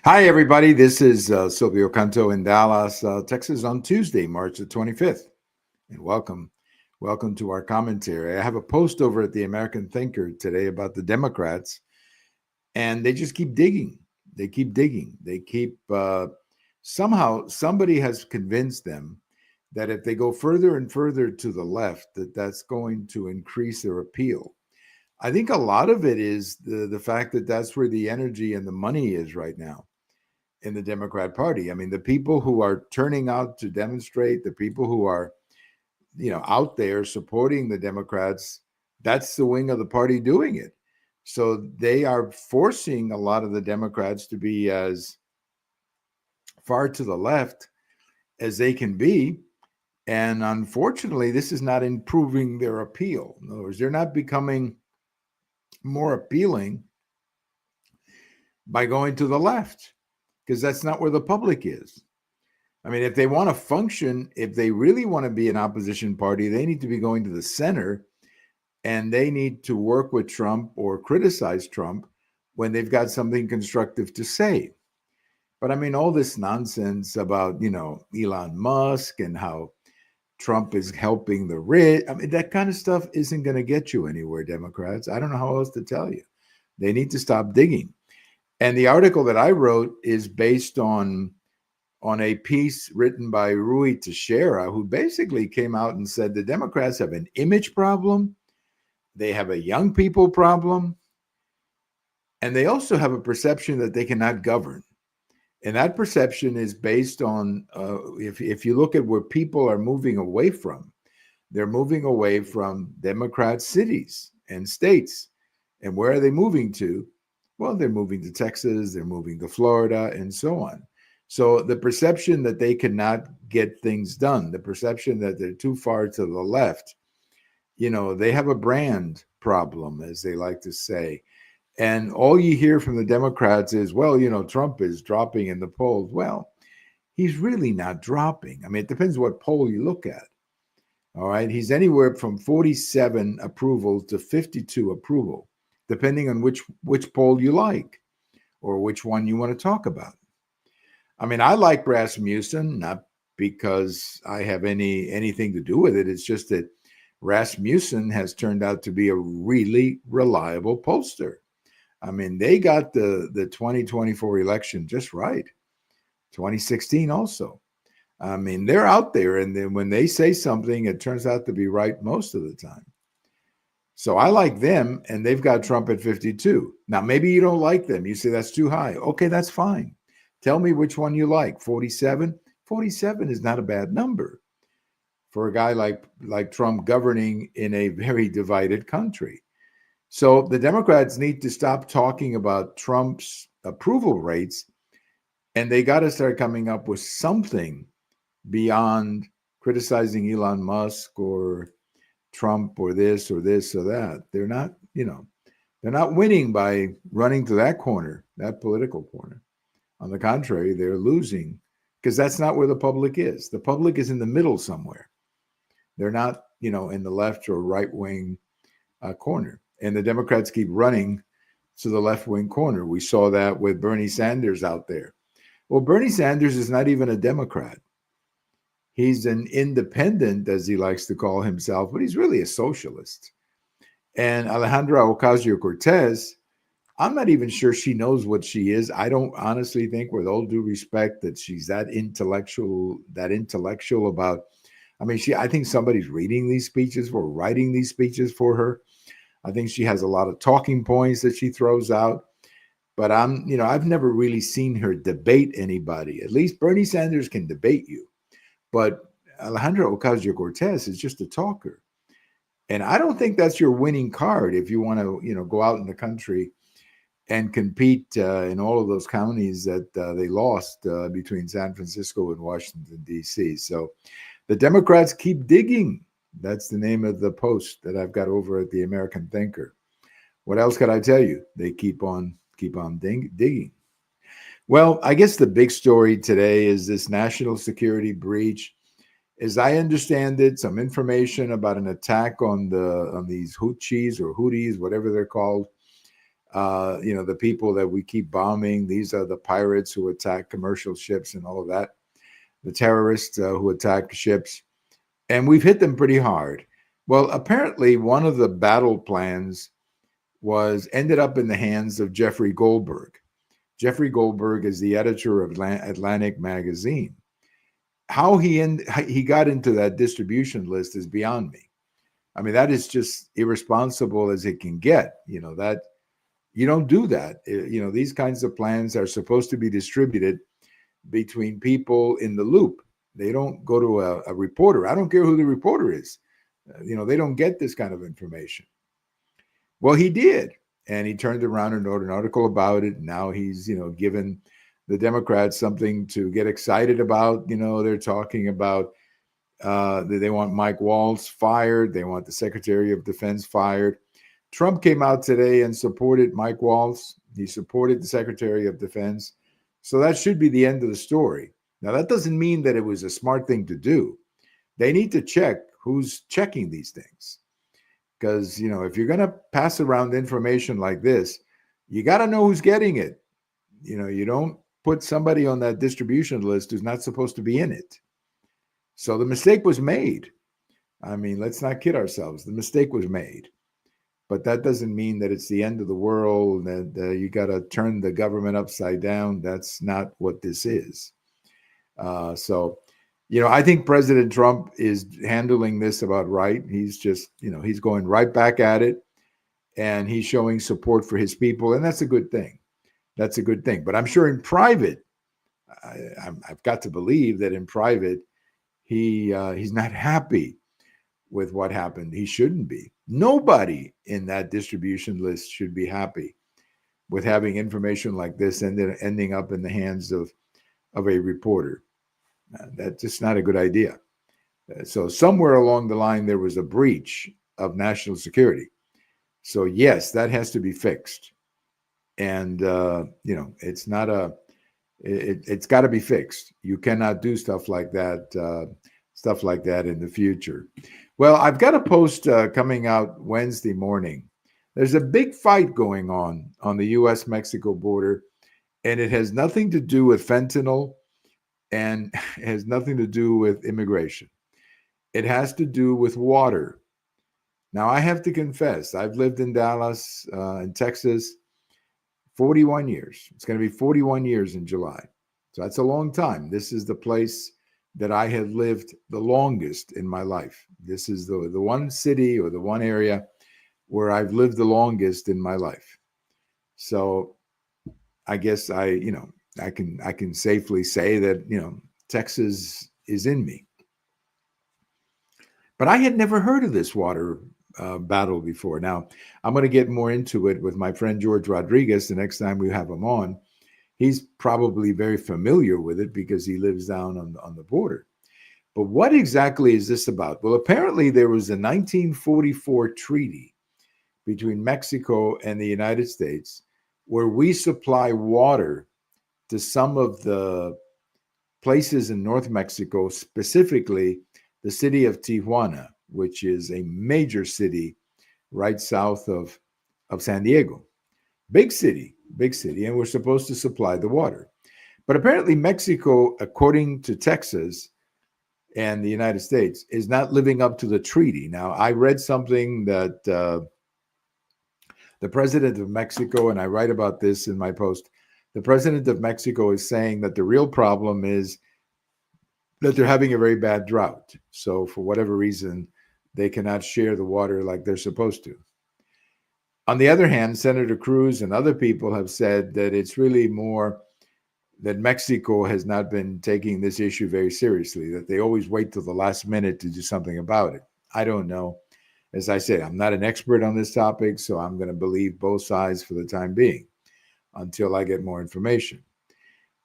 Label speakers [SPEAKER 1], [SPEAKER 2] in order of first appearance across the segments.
[SPEAKER 1] Hi, everybody. This is Silvio Canto in Dallas, Texas on Tuesday, March the 25th. And welcome. Welcome to our commentary. I have a post over at the American Thinker today about the Democrats, and they just keep digging. They keep digging. They keep, somehow, somebody has convinced them that if they go further and further to the left, that's going to increase their appeal. I think a lot of it is the fact that that's where the energy and the money is right now in the Democrat Party. I mean, the people who are turning out to demonstrate, the people who are, out there supporting the Democrats, that's the wing of the party doing it. So they are forcing a lot of the Democrats to be as far to the left as they can be. And unfortunately, this is not improving their appeal. In other words, they're not becoming more appealing by going to the left because that's not where the public is. I mean, if they want to function, if they really want to be an opposition party, they need to be going to the center and they need to work with Trump or criticize Trump when they've got something constructive to say. But I mean, all this nonsense about, Elon Musk and how Trump is helping the rich. I mean, that kind of stuff isn't going to get you anywhere, Democrats. I don't know how else to tell you. They need to stop digging. And the article that I wrote is based on a piece written by Rui Teixeira, who basically came out and said the Democrats have an image problem, they have a young people problem, and they also have a perception that they cannot govern. And that perception is based on, if you look at where people are moving away from, they're moving away from Democrat cities and states. And where are they moving to? Well, they're moving to Texas, they're moving to Florida, and so on. So the perception that they cannot get things done, the perception that they're too far to the left, they have a brand problem, as they like to say. And all you hear from the Democrats is, well, Trump is dropping in the polls. Well, he's really not dropping. I mean, it depends what poll you look at. All right. He's anywhere from 47 approval to 52 approval, depending on which poll you like or which one you want to talk about. I mean, I like Rasmussen, not because I have anything to do with it. It's just that Rasmussen has turned out to be a really reliable pollster. I mean, they got the 2024 election just right. 2016 also. I mean, they're out there, and then when they say something, it turns out to be right most of the time. So I like them, and they've got Trump at 52. Now, maybe you don't like them. You say that's too high. Okay, that's fine. Tell me which one you like. 47? 47 is not a bad number for a guy like Trump governing in a very divided country. So the Democrats need to stop talking about Trump's approval rates, and they got to start coming up with something beyond criticizing Elon Musk or Trump or this or this or that. They're not, they're not winning by running to that corner, that political corner. On the contrary, they're losing because that's not where the public is. The public is in the middle somewhere. They're not, in the left or right wing corner. And the Democrats keep running to the left wing corner. We saw that with Bernie Sanders out there. Well, Bernie Sanders is not even a Democrat. He's an independent, as he likes to call himself, but he's really a socialist. And Alejandra Ocasio-Cortez, I'm not even sure she knows what she is. I don't honestly think, with all due respect, that she's that intellectual about. I mean, I think somebody's reading these speeches or writing these speeches for her. I think she has a lot of talking points that she throws out. But I've never really seen her debate anybody. At least Bernie Sanders can debate you. But Alejandra Ocasio-Cortez is just a talker. And I don't think that's your winning card if you want to, go out in the country and compete in all of those counties that they lost between San Francisco and Washington, D.C. So the Democrats keep digging. That's the name of the post that I've got over at the American Thinker. What else could I tell you? They keep on digging. Well, I guess the big story today is this national security breach. As I understand it, some information about an attack on these Houthis or Houthis, whatever they're called, The people that we keep bombing, these are the pirates who attack commercial ships and all of that, the terrorists who attack ships. And we've hit them pretty hard. Well, apparently, one of the battle plans ended up in the hands of Jeffrey Goldberg. Jeffrey Goldberg is the editor of Atlantic magazine. How he got into that distribution list is beyond me. I mean, that is just irresponsible as it can get. That you don't do that. These kinds of plans are supposed to be distributed between people in the loop. They don't go to a reporter. I don't care who the reporter is. They don't get this kind of information. Well, he did. And he turned around and wrote an article about it. Now he's, given the Democrats something to get excited about. They're talking about they want Mike Waltz fired. They want the Secretary of Defense fired. Trump came out today and supported Mike Waltz. He supported the Secretary of Defense. So that should be the end of the story. Now, that doesn't mean that it was a smart thing to do. They need to check who's checking these things. Because, if you're going to pass around information like this, you got to know who's getting it. You don't put somebody on that distribution list who's not supposed to be in it. So the mistake was made. I mean, let's not kid ourselves. The mistake was made. But that doesn't mean that it's the end of the world, that you got to turn the government upside down. That's not what this is. I think President Trump is handling this about right. He's just, he's going right back at it, and he's showing support for his people. And that's a good thing. That's a good thing. But I'm sure in private, I've got to believe that in private, he's not happy with what happened. He shouldn't be. Nobody in that distribution list should be happy with having information like this and then ending up in the hands of a reporter. That's just not a good idea. So somewhere along the line, there was a breach of national security. So yes, that has to be fixed. And, it's not it's got to be fixed. You cannot do stuff like that in the future. Well, I've got a post coming out Wednesday morning. There's a big fight going on the U.S.-Mexico border, and it has nothing to do with fentanyl and has nothing to do with immigration. It has to do with water. Now, I have to confess, I've lived in Dallas, in Texas, 41 years. It's going to be 41 years in July. So that's a long time. This is the place that I have lived the longest in my life. This is the one city or the one area where I've lived the longest in my life. So I guess I can safely say that, Texas is in me. But I had never heard of this water battle before. Now, I'm going to get more into it with my friend George Rodriguez the next time we have him on. He's probably very familiar with it because he lives down on the border. But what exactly is this about? Well, apparently there was a 1944 treaty between Mexico and the United States where we supply water to some of the places in North Mexico, specifically the city of Tijuana, which is a major city right south of San Diego. Big city, and we're supposed to supply the water. But apparently Mexico, according to Texas and the United States, is not living up to the treaty. Now, I read something that the president of Mexico, and I write about this in my post, the president of Mexico is saying that the real problem is that they're having a very bad drought. So for whatever reason, they cannot share the water like they're supposed to. On the other hand, Senator Cruz and other people have said that it's really more that Mexico has not been taking this issue very seriously, that they always wait till the last minute to do something about it. I don't know. As I said, I'm not an expert on this topic, so I'm going to believe both sides for the time being until I get more information.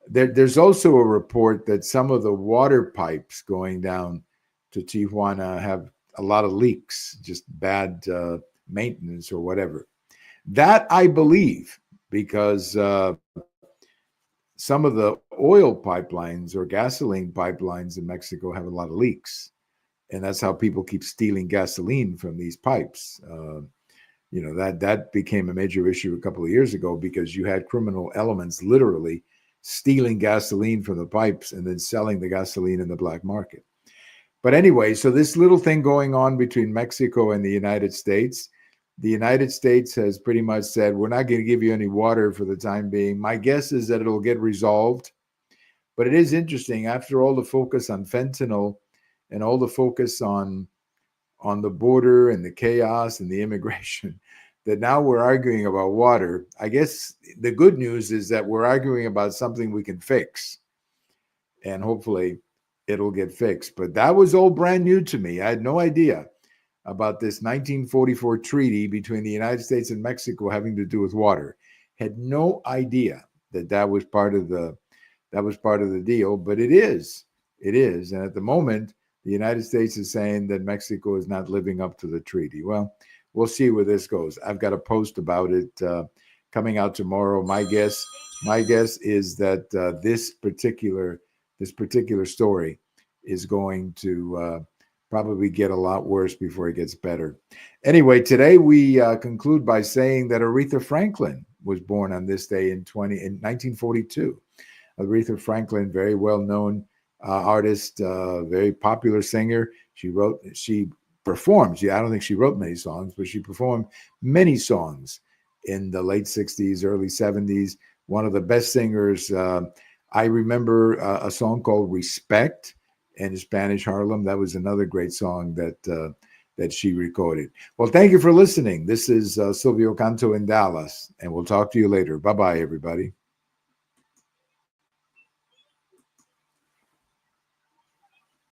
[SPEAKER 1] There's also a report that some of the water pipes going down to Tijuana have a lot of leaks, just bad maintenance or whatever. That I believe because some of the oil pipelines or gasoline pipelines in Mexico have a lot of leaks. And that's how people keep stealing gasoline from these pipes. You know, that became a major issue a couple of years ago because you had criminal elements literally stealing gasoline from the pipes and then selling the gasoline in the black market. But anyway, so this little thing going on between Mexico and the United States has pretty much said, we're not going to give you any water for the time being. My guess is that it'll get resolved. But it is interesting, after all the focus on fentanyl and all the focus on the border and the chaos and the immigration, that now we're arguing about water. I guess the good news is that we're arguing about something we can fix. And hopefully it'll get fixed. But that was all brand new to me. I had no idea about this 1944 treaty between the United States and Mexico having to do with water. Had no idea that was part of the deal, but it is. And at the moment, the United States is saying that Mexico is not living up to the treaty. Well, we'll see where this goes. I've got a post about it coming out tomorrow. My guess is that this particular story is going to probably get a lot worse before it gets better. Anyway, today we conclude by saying that Aretha Franklin was born on this day in 1942. Aretha Franklin, very well-known artist, very popular singer. She performed. I don't think she wrote many songs, but she performed many songs in the late 60s, early 70s. One of the best singers. I remember a song called Respect in Spanish Harlem. That was another great song that she recorded. Well, thank you for listening. This is Silvio Canto in Dallas, and we'll talk to you later. Bye-bye, everybody.